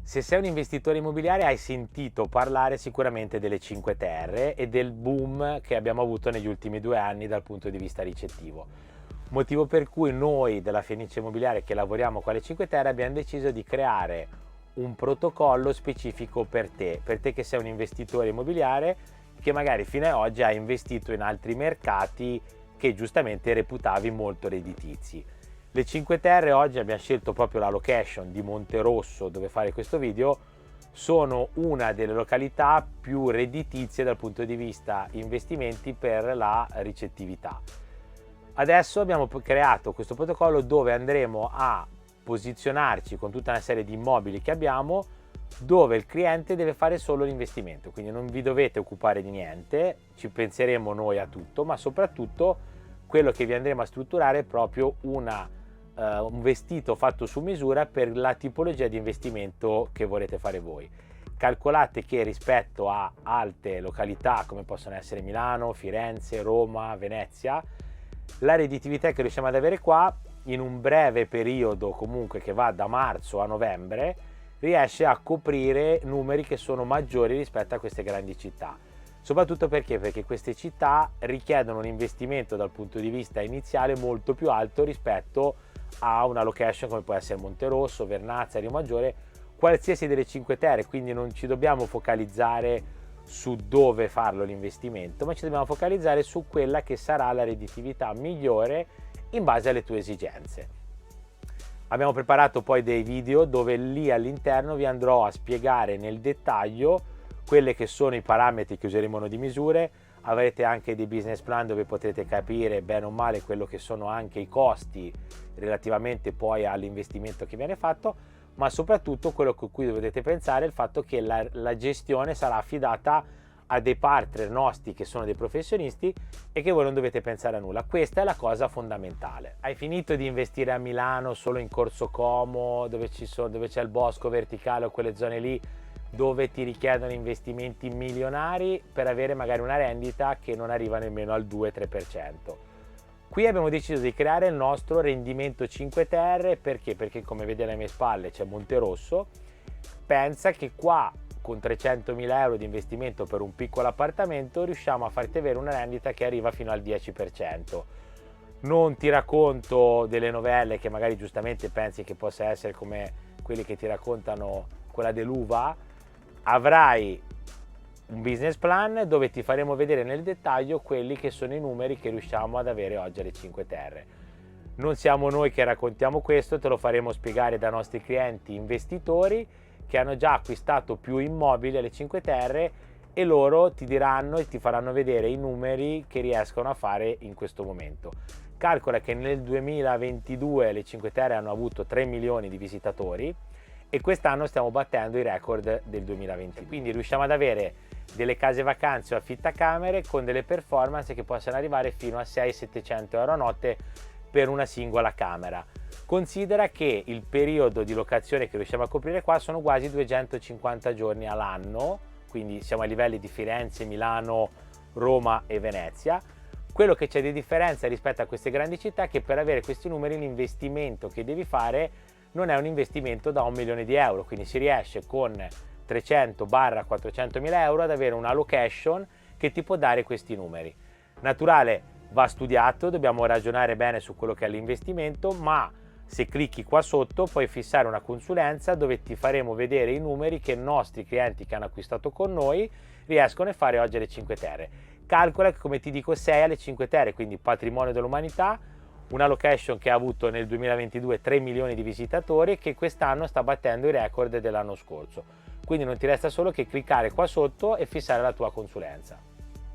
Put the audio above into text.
Se sei un investitore immobiliare hai sentito parlare sicuramente delle 5 Terre e del boom che abbiamo avuto negli ultimi 2 anni dal punto di vista ricettivo. Motivo per cui noi della Fenice Immobiliare che lavoriamo con le 5 Terre abbiamo deciso di creare un protocollo specifico per te che sei un investitore immobiliare che magari fino ad oggi ha investito in altri mercati che giustamente reputavi molto redditizi. Le 5 Terre oggi abbiamo scelto proprio la location di Monterosso dove fare questo video, sono una delle località più redditizie dal punto di vista investimenti per la ricettività. Adesso abbiamo creato questo protocollo dove andremo a posizionarci con tutta una serie di immobili che abbiamo dove il cliente deve fare solo l'investimento, quindi non vi dovete occupare di niente, ci penseremo noi a tutto, ma soprattutto quello che vi andremo a strutturare è proprio un vestito fatto su misura per la tipologia di investimento che volete fare voi. Calcolate che rispetto a altre località come possono essere Milano, Firenze, Roma, Venezia, la redditività che riusciamo ad avere qua in un breve periodo, comunque che va da marzo a novembre, riesce a coprire numeri che sono maggiori rispetto a queste grandi città. Soprattutto perché queste città richiedono un investimento dal punto di vista iniziale molto più alto rispetto a una location come può essere Monterosso, Vernazza, Rio Maggiore, qualsiasi delle 5 Terre, quindi non ci dobbiamo focalizzare su dove farlo l'investimento, ma ci dobbiamo focalizzare su quella che sarà la redditività migliore in base alle tue esigenze. Abbiamo preparato poi dei video dove lì all'interno vi andrò a spiegare nel dettaglio quelli che sono i parametri che useremo di misure. Avrete anche dei business plan dove potrete capire bene o male quello che sono anche i costi relativamente poi all'investimento che viene fatto, ma soprattutto quello con cui dovete pensare è il fatto che la gestione sarà affidata a dei partner nostri che sono dei professionisti e che voi non dovete pensare a nulla. Questa è la cosa fondamentale. Hai finito di investire a Milano solo in Corso Como dove c'è il bosco verticale o quelle zone lì dove ti richiedono investimenti milionari per avere magari una rendita che non arriva nemmeno al 2-3%. Qui abbiamo deciso di creare il nostro rendimento 5 Terre perché? Perché come vedi alle mie spalle c'è Monterosso. Pensa che qua con 300.000 euro di investimento per un piccolo appartamento riusciamo a farti avere una rendita che arriva fino al 10%. Non ti racconto delle novelle che magari giustamente pensi che possa essere come quelli che ti raccontano quella dell'uva. Avrai un business plan dove ti faremo vedere nel dettaglio quelli che sono i numeri che riusciamo ad avere oggi alle 5 Terre. Non siamo noi che raccontiamo questo, te lo faremo spiegare da nostri clienti investitori che hanno già acquistato più immobili alle 5 Terre e loro ti diranno e ti faranno vedere i numeri che riescono a fare in questo momento. Calcola che nel 2022 le 5 Terre hanno avuto 3 milioni di visitatori e quest'anno stiamo battendo i record del 2022. Quindi riusciamo ad avere delle case vacanze o affittacamere con delle performance che possono arrivare fino a 600-700 euro a notte per una singola camera. Considera che il periodo di locazione che riusciamo a coprire qua sono quasi 250 giorni all'anno, quindi siamo a livelli di Firenze, Milano, Roma e Venezia. Quello che c'è di differenza rispetto a queste grandi città è che per avere questi numeri l'investimento che devi fare non è un investimento da 1 milione di euro, quindi si riesce con 300-400 mila euro ad avere una location che ti può dare questi numeri. Naturale, va studiato, dobbiamo ragionare bene su quello che è l'investimento, ma se clicchi qua sotto puoi fissare una consulenza dove ti faremo vedere i numeri che i nostri clienti che hanno acquistato con noi riescono a fare oggi alle 5 Terre. Calcola che, come ti dico, sei alle 5 Terre, quindi patrimonio dell'umanità, una location che ha avuto nel 2022 3 milioni di visitatori e che quest'anno sta battendo i record dell'anno scorso. Quindi non ti resta solo che cliccare qua sotto e fissare la tua consulenza.